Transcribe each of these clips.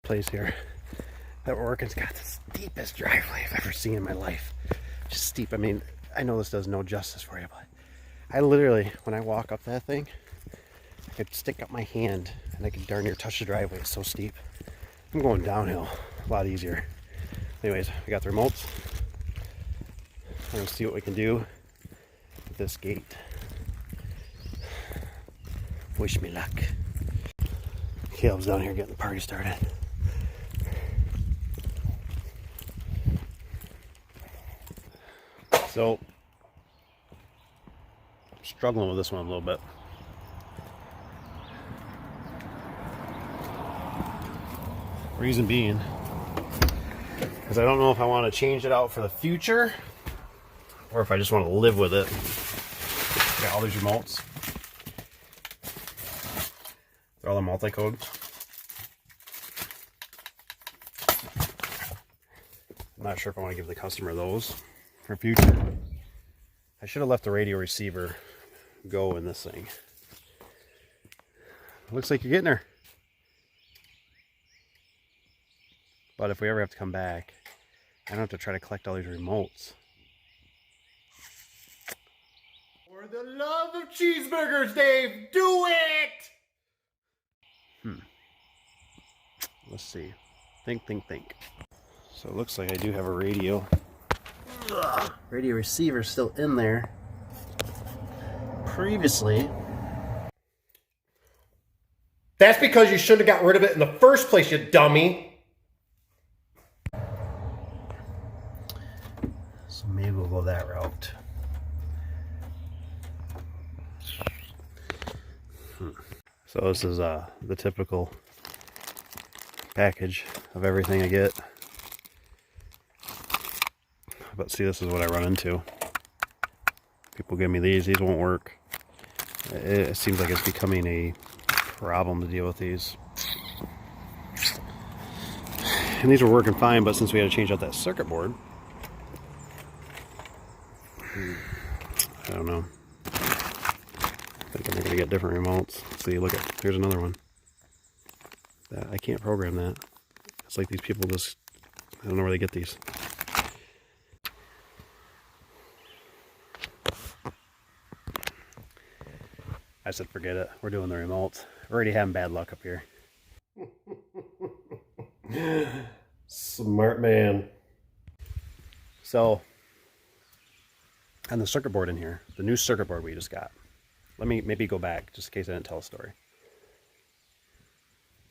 place here that we're working's got the steepest driveway I've ever seen in my life. Just steep. I mean, I know this does no justice for you, but I literally, when I walk up that thing, I could stick up my hand and I could darn near touch the driveway. It's so steep. I'm going downhill a lot easier. Anyways, we got the remotes. We're gonna see what we can do with this gate. Wish me luck. Caleb's down here getting the party started. So, I'm struggling with this one a little bit. Reason being, because I don't know if I want to change it out for the future, or if I just want to live with it. Got all these remotes. They're all the multi-code. I'm not sure if I want to give the customer those for future. I should have left the radio receiver go in this thing. Looks like you're getting her. But if we ever have to come back, I don't have to try to collect all these remotes. For the love of cheeseburgers, Dave, do it! Let's see. Think. So it looks like I do have a radio. Ugh. Radio receiver still in there. Previously. That's because you shouldn't have got rid of it in the first place, you dummy. So maybe we'll go that route. So this is the typical package of everything I get. But see, this is what I run into. People give me these won't work. It seems like it's becoming a problem to deal with these. And these were working fine, but since we had to change out that circuit board, I don't know. I think I'm gonna get different remotes. See, look at, here's another one. I can't program that. It's like these people just, I don't know where they get these. I said forget it. We're doing the remotes. We're already having bad luck up here. Smart man. So, on the circuit board in here, the new circuit board we just got. Let me maybe go back, just in case I didn't tell a story.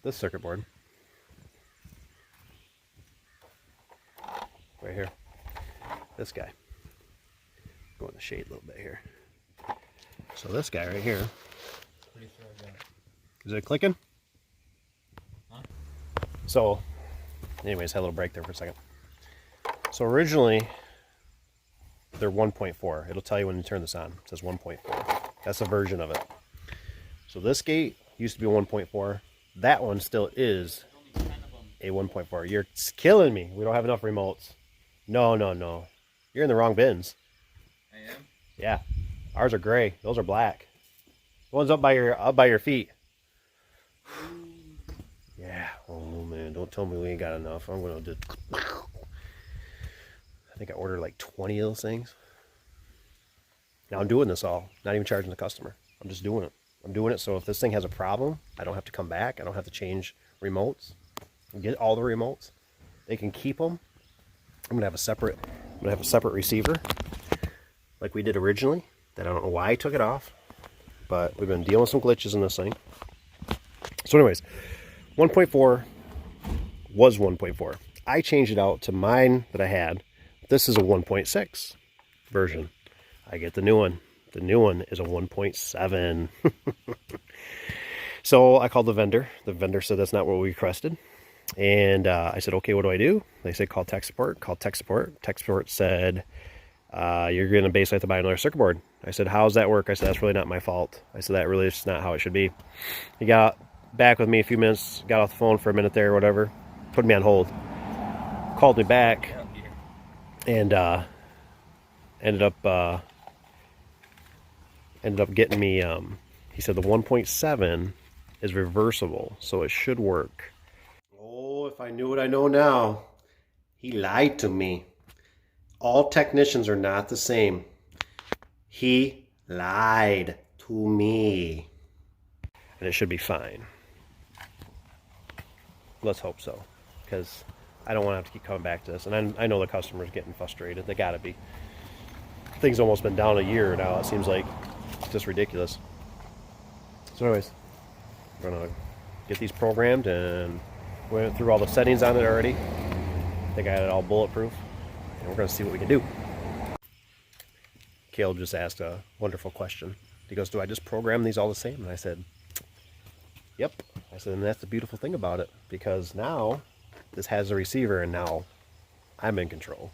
This circuit board, right here, this guy, go in the shade a little bit here. So this guy right here, is it clicking? Huh? So, anyways, had a little break there for a second. So originally, they're 1.4. It'll tell you when you turn this on. It says 1.4. That's a version of it. So this gate used to be 1.4. That one still is a 1.4. You're killing me. We don't have enough remotes. No. You're in the wrong bins. I am? Yeah. Ours are gray. Those are black. The one's up by your feet. Yeah. Oh man, don't tell me we ain't got enough. I'm gonna do. I think I ordered like 20 of those things. Now I'm doing this all, not even charging the customer. I'm just doing it. I'm doing it so if this thing has a problem, I don't have to come back. I don't have to change remotes. Get all the remotes. They can keep them. I'm gonna have a separate receiver, like we did originally. That I don't know why I took it off, but we've been dealing with some glitches in this thing. So, anyways, 1.4 was 1.4. I changed it out to mine that I had. This is a 1.6 version. I get the new one. The new one is a 1.7. So I called the vendor. The vendor said that's not what we requested. And I said, okay, what do I do? They said, call tech support. Called tech support. Tech support said, you're going to basically have to buy another circuit board. I said, how does that work? I said, that's really not my fault. I said, that really is not how it should be. He got back with me a few minutes, got off the phone for a minute there or whatever, put me on hold, called me back, and ended up getting me, he said the 1.7 is reversible, so it should work. Oh, if if I knew what I know now, he lied to me. All technicians are not the same. He lied to me. And it should be fine. Let's hope so, because I don't want to have to keep coming back to this. And I know the customer's getting frustrated. They gotta be. Things almost been down a year now. It seems like it's just ridiculous. So anyways, we're gonna get these programmed, and we went through all the settings on it already. I think I had it all bulletproof, and we're gonna see what we can do. Caleb just asked a wonderful question. He goes, do I just program these all the same? And I said, yep. I said, and that's the beautiful thing about it, because now this has a receiver, and now I'm in control.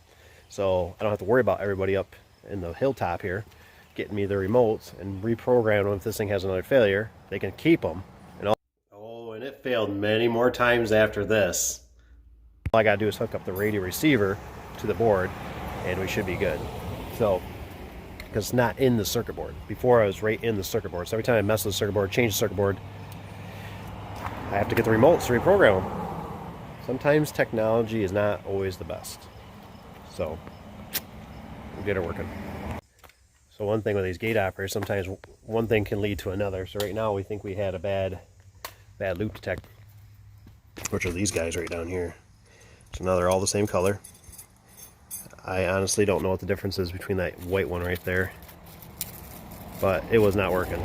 So I don't have to worry about everybody up in the hilltop here getting me the remotes and reprogram them. If this thing has another failure, they can keep them. And oh, and it failed many more times after this. All I gotta do is hook up the radio receiver to the board, and we should be good. So, because it's not in the circuit board. Before I was right in the circuit board. So every time I mess with the circuit board, change the circuit board, I have to get the remotes to reprogram them. Sometimes technology is not always the best. So we'll get it working. So one thing with these gate operators, sometimes one thing can lead to another. So right now we think we had a bad loop detect, which are these guys right down here. So now they're all the same color. I honestly don't know what the difference is between that white one right there, but it was not working.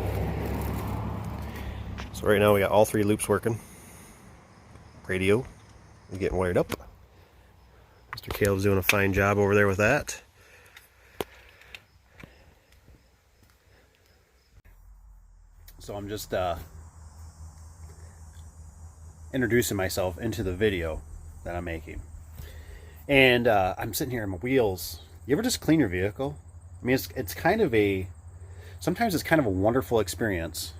So right now we got all three loops working. Radio is getting wired up. Mr. Caleb's doing a fine job over there with that. So I'm just introducing myself into the video that I'm making. And I'm sitting here in my wheels. You ever just clean your vehicle? I mean, it's kind of a, sometimes it's kind of a wonderful experience.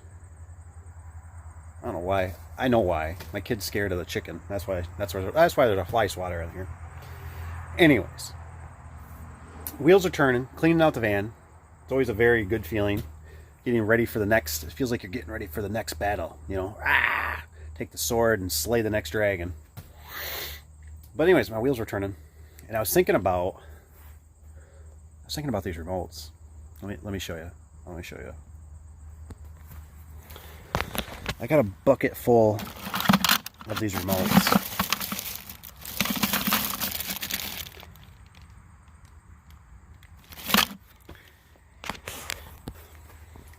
I don't know why. I know why. My kid's scared of the chicken. That's why there's a fly swatter in here. Anyways, wheels are turning, cleaning out the van. It's always a very good feeling. Getting ready for the next, it feels like you're getting ready for the next battle, you know. Take the sword and slay the next dragon. But anyways, my wheels were turning, and I was thinking about these remotes. Let me show you. Let me show you. I got a bucket full of these remotes.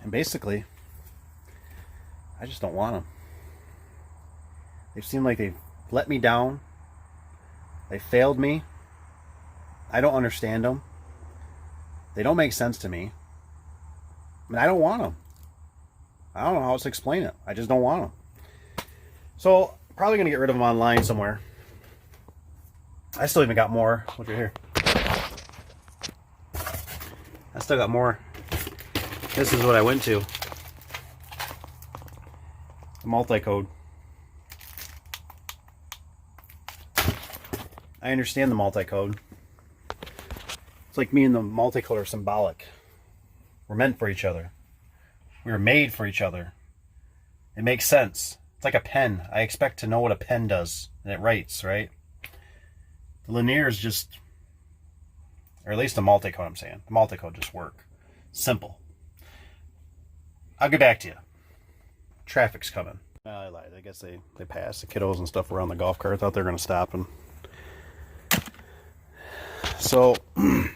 And basically, I just don't want them. They seem like they've let me down. They failed me. I don't understand them. They don't make sense to me. I mean, I don't want them. I don't know how else to explain it. I just don't want them. So, probably going to get rid of them online somewhere. I still even got more. Look right here. I still got more. This is what I went to. The multi-code. I understand the multi-code. It's like me and the multi-code are symbolic. We're meant for each other. We were made for each other. It makes sense. It's like a pen. I expect to know what a pen does, and it writes, right? The linears just, or at least the multi-code I'm saying. The multi-code just work. Simple. I'll get back to you. Traffic's coming. I lied. I guess they passed. The kiddos and stuff around the golf cart. Thought they were going to stop. And so, went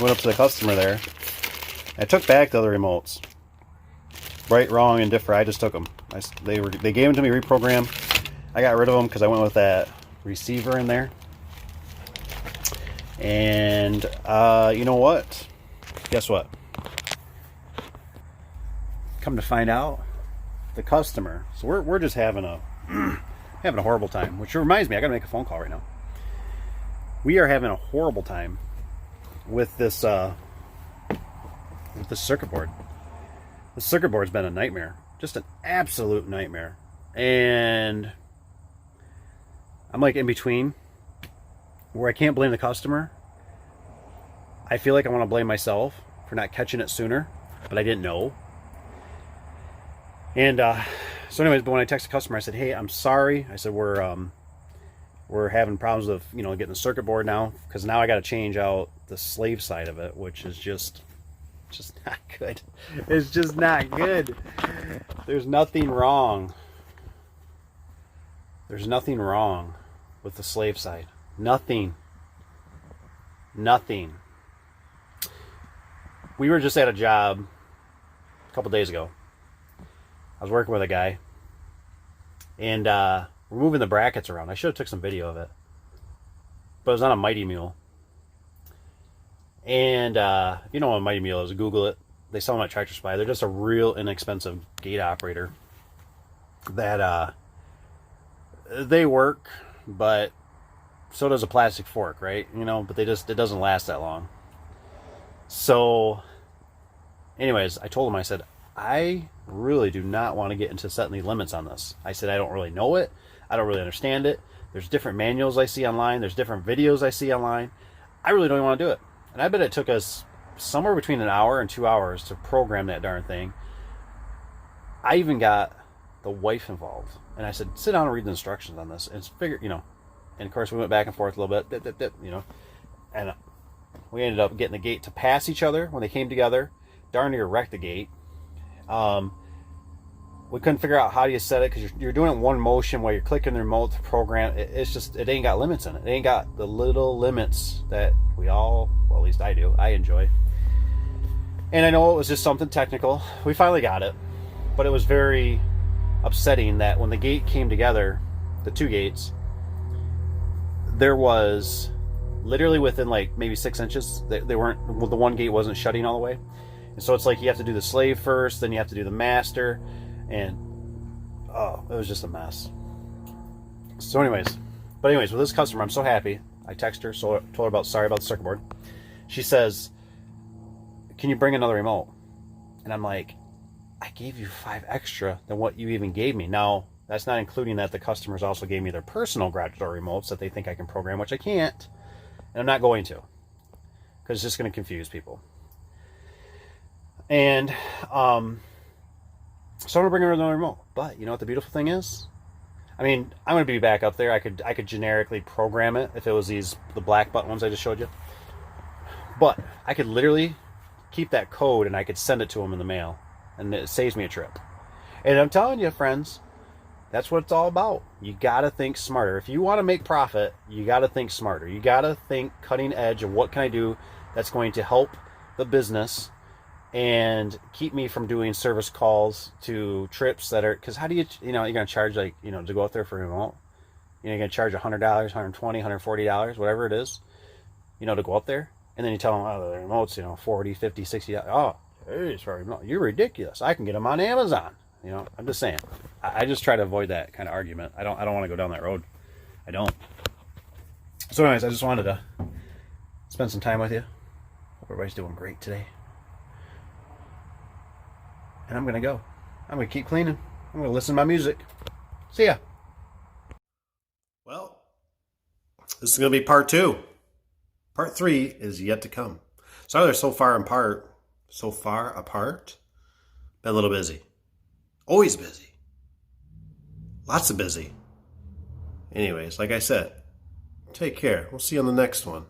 up to the customer there. I took back the other remotes. Right, wrong, and different. I just took them. They gave them to me reprogrammed. I got rid of them because I went with that receiver in there. And you know what? Guess what? Come to find out, the customer. So we're just having a horrible time. Which reminds me, I gotta make a phone call right now. We are having a horrible time with this circuit board. The circuit board's been a nightmare, just an absolute nightmare. And I'm like in between, where I can't blame the customer. I feel like I want to blame myself for not catching it sooner, but I didn't know. And So anyways, but when I texted the customer, I said, hey, I'm sorry. I said, we're having problems with, getting the circuit board now, because now I got to change out the slave side of it, which is just not good. It's just not good. There's nothing wrong. There's nothing wrong with the slave side. Nothing. We were just at a job a couple days ago. I was working with a guy, and we're moving the brackets around. I should have took some video of it, but it was on a Mighty Mule. And if you know what a Mighty Mule is, Google it. They sell them at Tractor Supply. They're just a real inexpensive gate operator that they work, but so does a plastic fork, right? But it doesn't last that long. So anyways, I told him, I said, I really do not want to get into setting the limits on this. I said, I don't really know it. I don't really understand it. There's different manuals I see online. There's different videos I see online. I really don't want to do it. And I bet it took us somewhere between an hour and 2 hours to program that darn thing. I even got the wife involved. And I said, sit down and read the instructions on this. And figure, and of course we went back and forth a little bit, and we ended up getting the gate to pass each other when they came together. Darn near wrecked the gate. We couldn't figure out how do you set it, because you're doing it in one motion while you're clicking the remote to program. It ain't got limits in it. It ain't got the little limits that we all, well, at least I do, I enjoy. And I know it was just something technical. We finally got it, but it was very upsetting that when the gate came together, the two gates, there was literally within like maybe 6 inches. They weren't. Well, the one gate wasn't shutting all the way, and so it's like you have to do the slave first, then you have to do the master, and it was just a mess. So anyways, with this customer, I'm so happy. I texted her, told her sorry about the circuit board. She says, "Can you bring another remote?" And I'm like, I gave you 5 extra than what you even gave me. Now, that's not including that the customers also gave me their personal garage door remotes that they think I can program, which I can't. And I'm not going to, because it's just going to confuse people. And so I'm going to bring her another remote. But you know what the beautiful thing is? I mean, I'm going to be back up there. I could generically program it if it was the black button ones I just showed you. But I could literally keep that code and I could send it to them in the mail. And it saves me a trip. And I'm telling you, friends, that's what it's all about. You got to think smarter. If you want to make profit, you got to think smarter. You got to think cutting edge of what can I do that's going to help the business and keep me from doing service calls to trips that are, because how do you're going to charge to go out there for a remote? You're going to charge $100, $120, $140, whatever it is, to go up there. And then you tell them, oh, the remote's, $40, $50, $60. Oh, hey, sorry, no, you're ridiculous. I can get them on Amazon. I'm just saying. I just try to avoid that kind of argument. I don't want to go down that road. I don't. So anyways, I just wanted to spend some time with you. Hope everybody's doing great today. And I'm going to go. I'm going to keep cleaning. I'm going to listen to my music. See ya. Well, this is going to be part 2. Part 3 is yet to come. Sorry they're so far apart. Been a little busy. Always busy. Lots of busy. Anyways, like I said, take care. We'll see you on the next one.